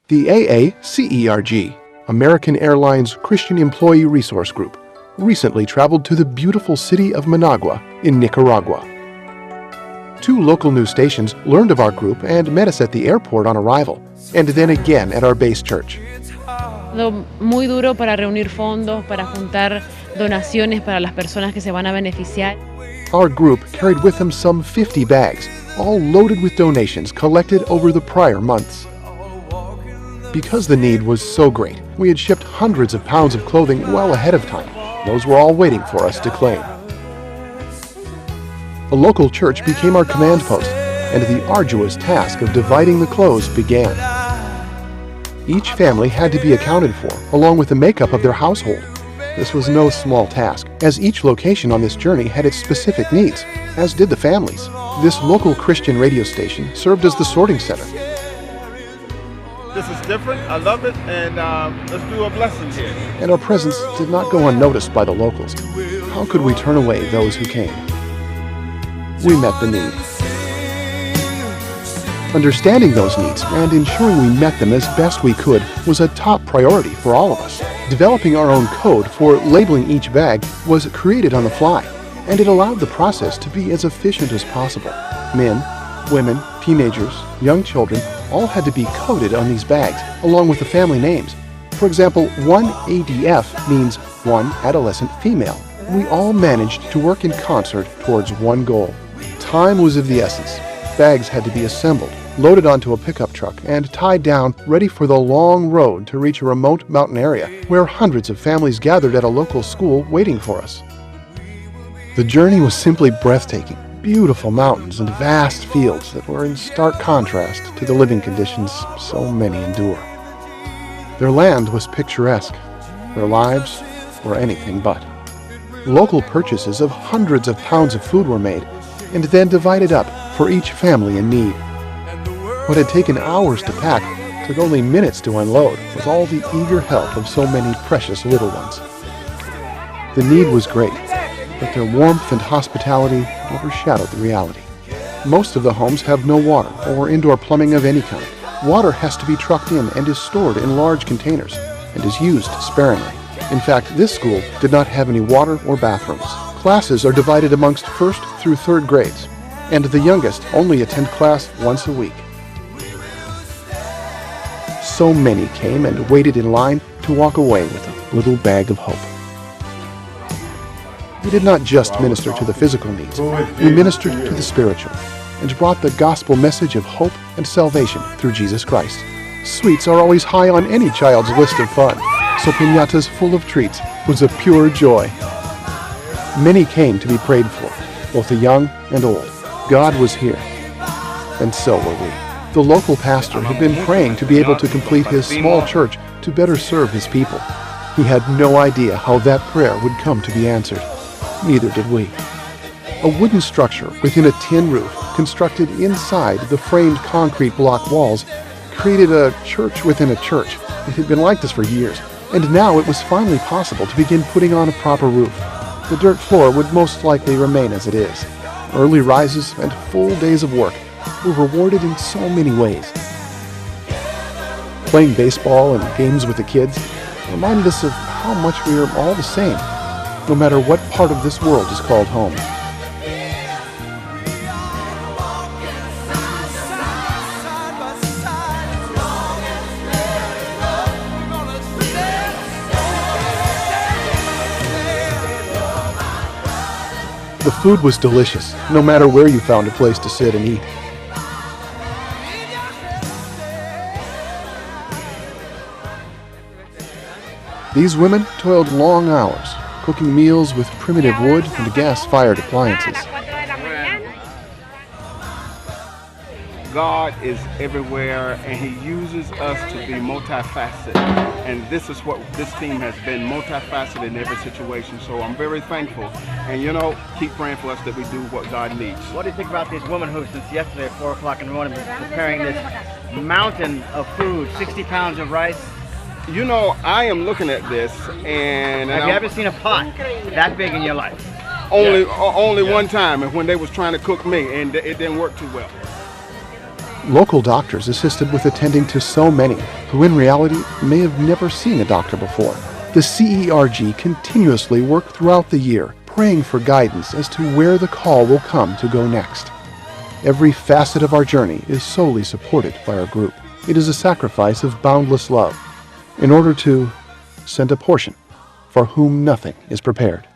The AACERG, American Airlines Christian Employee Resource Group, recently traveled to the beautiful city of Managua in Nicaragua. 2 local news stations learned of our group and met us at the airport on arrival, and then again at our base church. Muy duro para reunir fondos, para juntar donaciones para las personas que se van a beneficiar. Our group carried with them some 50 bags, all loaded with donations collected over the prior months. Because the need was so great, we had shipped hundreds of pounds of clothing well ahead of time. Those were all waiting for us to claim. A local church became our command post, and the arduous task of dividing the clothes began. Each family had to be accounted for, along with the makeup of their household. This was no small task, as each location on this journey had its specific needs, as did the families. This local Christian radio station served as the sorting center. This is different, I love it, and let's do a blessing here. And our presence did not go unnoticed by the locals. How could we turn away those who came? We met the need. Understanding those needs and ensuring we met them as best we could was a top priority for all of us. Developing our own code for labeling each bag was created on the fly, and it allowed the process to be as efficient as possible. Men, women, teenagers, young children all had to be coded on these bags, along with the family names. For example, 1ADF means one adolescent female. We all managed to work in concert towards one goal. Time was of the essence. Bags had to be assembled, loaded onto a pickup truck, and tied down, ready for the long road to reach a remote mountain area where hundreds of families gathered at a local school waiting for us. The journey was simply breathtaking. Beautiful mountains and vast fields that were in stark contrast to the living conditions so many endure. Their land was picturesque. Their lives were anything but. Local purchases of hundreds of pounds of food were made and then divided up for each family in need. What had taken hours to pack took only minutes to unload with all the eager help of so many precious little ones. The need was great, but their warmth and hospitality overshadowed the reality. Most of the homes have no water or indoor plumbing of any kind. Water has to be trucked in and is stored in large containers and is used sparingly. In fact, this school did not have any water or bathrooms. Classes are divided amongst 1st through 3rd grades, and the youngest only attend class once a week. So many came and waited in line to walk away with a little bag of hope. We did not just minister to the physical needs, we ministered to the spiritual, and brought the gospel message of hope and salvation through Jesus Christ. Sweets are always high on any child's list of fun, so piñatas full of treats was a pure joy. Many came to be prayed for, both the young and old. God was here, and so were we. The local pastor had been praying to be able to complete his small church to better serve his people. He had no idea how that prayer would come to be answered. Neither did we. A wooden structure within a tin roof, constructed inside the framed concrete block walls, created a church within a church. It had been like this for years, and now it was finally possible to begin putting on a proper roof. The dirt floor would most likely remain as it is. Early rises and full days of work were rewarded in so many ways. Playing baseball and games with the kids reminded us of how much we are all the same, no matter what part of this world is called home. The food was delicious, no matter where you found a place to sit and eat. These women toiled long hours, cooking meals with primitive wood and gas-fired appliances. God is everywhere, and He uses us to be multifaceted. And this is what this team has been, multifaceted in every situation. So I'm very thankful. And keep praying for us that we do what God needs. What do you think about these women who, since yesterday at 4 o'clock in the morning, been preparing this mountain of food, 60 pounds of rice? I am looking at this, and have you ever seen a pot that big in your life? Only one time, and when they was trying to cook me, and it didn't work too well. Local doctors assisted with attending to so many who in reality may have never seen a doctor before. The CERG continuously work throughout the year, praying for guidance as to where the call will come to go next. Every facet of our journey is solely supported by our group. It is a sacrifice of boundless love in order to send a portion for whom nothing is prepared.